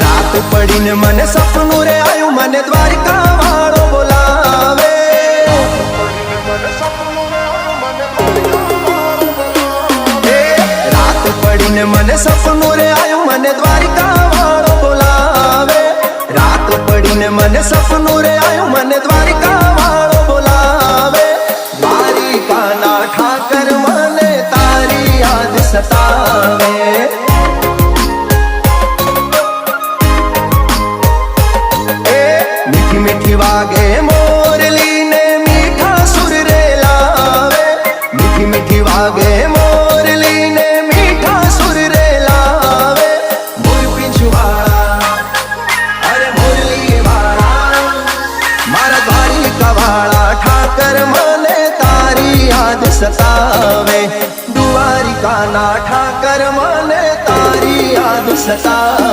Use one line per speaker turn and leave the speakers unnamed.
रात पड़ी ने मने सपनू रे आयु मने द्वारिका वालो बोलावे। रात पड़ी ने मने सपनू रे आयु मने द्वारिका वालो बोलावे। रात पड़ी ने मने सपनू रे आयु मने द्वारिका वालो बोलावे। द्वारिका ना ठाकर मने तारी याद सतावे। मीठी मीठी वागे मोरली ने मीठा सुर रे लावे। मीठी मीठी वागे मोरली ने मीठा सुर रे लावे। मोर पिंछवाड़ा अरे मुरली वाला मारा द्वारिका वाला ठाकर मने तारी याद सतावे। द्वारिका ना ठाकर मने तारी याद सतावे।